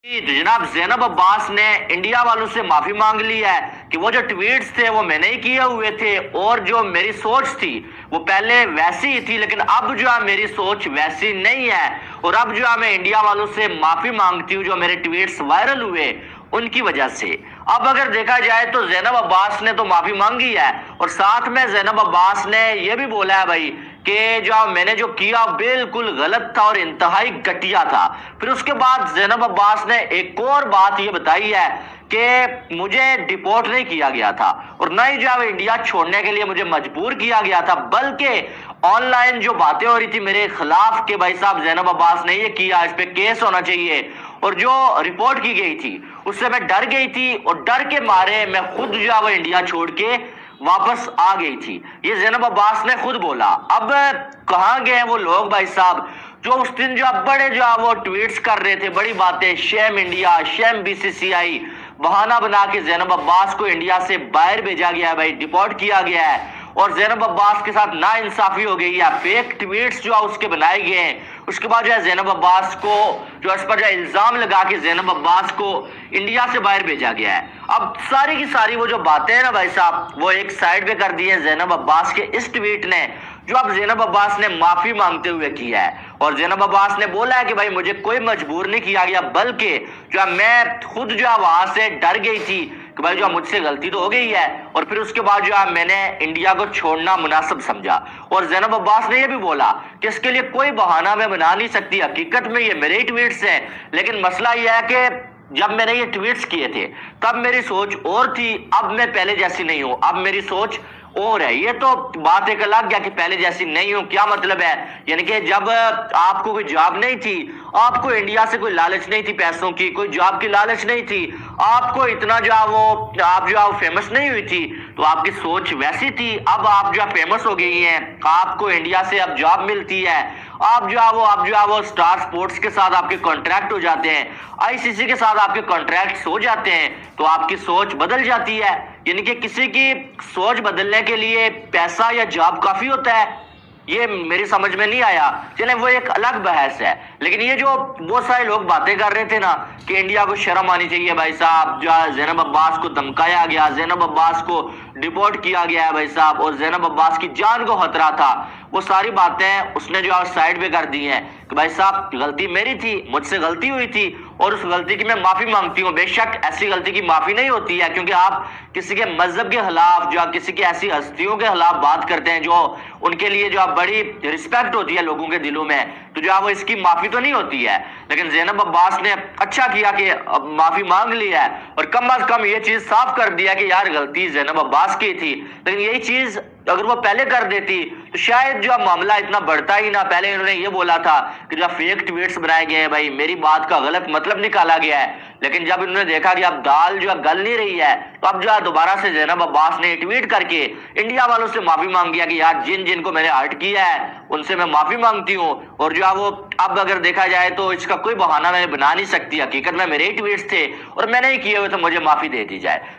तो जनाब ज़ैनब अब्बास ने इंडिया वालों से माफी मांग ली है कि वो जो ट्वीट्स थे वो मैंने ही किए हुए थे और जो मेरी सोच थी वो पहले वैसी ही थी, लेकिन अब जो है मेरी सोच वैसी नहीं है। और अब जो है मैं इंडिया वालों से माफी मांगती हूँ जो मेरे ट्वीट्स वायरल हुए उनकी वजह से। अब अगर देखा जाए तो ज़ैनब अब्बास ने तो माफी मांगी है और साथ में ज़ैनब अब्बास ने यह भी बोला है भाई कि जो मैंने जो किया बिल्कुल गलत था और इंतहाई घटिया था। फिर उसके बाद ज़ैनब अब्बास ने एक और बात ये बताई है कि मुझे डिपोर्ट नहीं किया गया था और न ही जो इंडिया छोड़ने के लिए मुझे मजबूर किया गया था, बल्कि ऑनलाइन जो बातें हो रही थी मेरे खिलाफ कि भाई साहब ज़ैनब अब्बास ने ये किया, इस पे केस होना चाहिए, और जो रिपोर्ट की गई थी उससे मैं डर गई थी और डर के मारे मैं खुद जो है वो इंडिया छोड़ के वापस आ गई थी। ये ज़ैनब अब्बास ने खुद बोला। अब कहाँ गए वो लोग भाई साहब जो उस दिन जो बड़े जो वो ट्वीट्स कर रहे थे, बड़ी बातें, शेम इंडिया, शेम बीसीसीआई, बहाना बना के ज़ैनब अब्बास को इंडिया से बाहर भेजा गया है भाई, डिपोर्ट किया गया है और ज़ैनब अब्बास के साथ नाइंसाफी हो गई है, फेक ट्वीट्स जो उसके बनाए गए हैं। उसके बाद जो है ज़ैनब अब्बास को जो इस पर जो इल्जाम लगा के ज़ैनब अब्बास को इंडिया से बाहर भेजा गया है। अब सारी की सारी वो जो बातें हैं ना भाई साहब वो एक साइड पे कर दी है ज़ैनब अब्बास के इस ट्वीट ने, जो अब ज़ैनब अब्बास ने माफी मांगते हुए किया है। और ज़ैनब अब्बास ने बोला है कि भाई मुझे कोई मजबूर नहीं किया गया, बल्कि जो मैं खुद जो है वहां से डर गई थी कि भाई जो मुझसे गलती तो हो गई है, और फिर उसके बाद जो है मैंने इंडिया को छोड़ना मुनासिब समझा। और ज़ैनब अब्बास ने यह भी बोला कि इसके लिए कोई बहाना मैं बना नहीं सकती, हकीकत में ये मेरे ही ट्वीट्स हैं, लेकिन मसला यह है कि जब मैंने ये ट्वीट्स किए थे तब मेरी सोच और थी, अब मैं पहले जैसी नहीं हूं, अब मेरी सोच और है। ये तो बात एक अलग है कि पहले जैसी नहीं हूं, क्या मतलब है, यानी कि जब आपको कोई जॉब नहीं थी, आपको इंडिया से कोई लालच नहीं थी पैसों की, कोई जॉब की लालच नहीं थी, आपको इतना जो आप जो फेमस नहीं हुई थी, तो आपकी सोच वैसी थी। अब आप जो फेमस हो गई हैं, आपको इंडिया से अब जॉब मिलती है, आप जो वो स्टार स्पोर्ट्स के साथ आपके कॉन्ट्रैक्ट हो जाते हैं, आईसीसी के साथ आपके कॉन्ट्रैक्ट हो जाते हैं, तो आपकी सोच बदल जाती है। यानी कि किसी की सोच बदलने के लिए पैसा या जॉब काफी होता है, ये मेरी समझ में नहीं आया। चले वो एक अलग बहस है, लेकिन ये जो बहुत सारे लोग बातें कर रहे थे ना कि इंडिया को शर्म आनी चाहिए भाई साहब, जो ज़ैनब अब्बास को धमकाया गया, ज़ैनब अब्बास को डिपोर्ट किया गया है भाई साहब, और ज़ैनब अब्बास की जान को खतरा था, वो सारी बातें उसने जो साइड पे कर दी हैं कि भाई साहब गलती मेरी थी, मुझसे गलती हुई थी और उस गलती की मैं माफी मांगती हूँ। बेशक ऐसी गलती की माफी नहीं होती है, क्योंकि आप किसी के मजहब के खिलाफ, जो किसी की ऐसी हस्तियों के खिलाफ बात करते हैं जो उनके लिए जो बड़ी रिस्पेक्ट होती है लोगों के दिलों में, तो जो वो इसकी माफी तो नहीं होती है। लेकिन ज़ैनब अब्बास ने अच्छा किया कि अब माफी मांग ली है और कम अज कम ये चीज साफ कर दिया कि यार गलती ज़ैनब अब्बास की थी। लेकिन यही चीज अगर वो पहले कर देती तो शायद जो मामला इतना बढ़ता ही ना। पहले इन्होंने ये बोला था कि जो फेक ट्वीट्स बनाए गए हैं भाई, मेरी बात का गलत मतलब निकाला गया है, लेकिन जब इन्होंने देखा कि अब दाल जो गल नहीं रही है, तो अब जो दोबारा से ज़ैनब अब्बास ने ट्वीट करके इंडिया वालों से माफी मांग गया कि यार जिन जिनको मैंने हर्ट किया है उनसे मैं माफी मांगती हूँ। और जो वो अब अगर देखा जाए तो इसका कोई बहाना मैं बना नहीं सकती, हकीकत में मेरे ही ट्वीट्स थे और मैंने ही किए हुए, तो मुझे माफी दे दी जाए।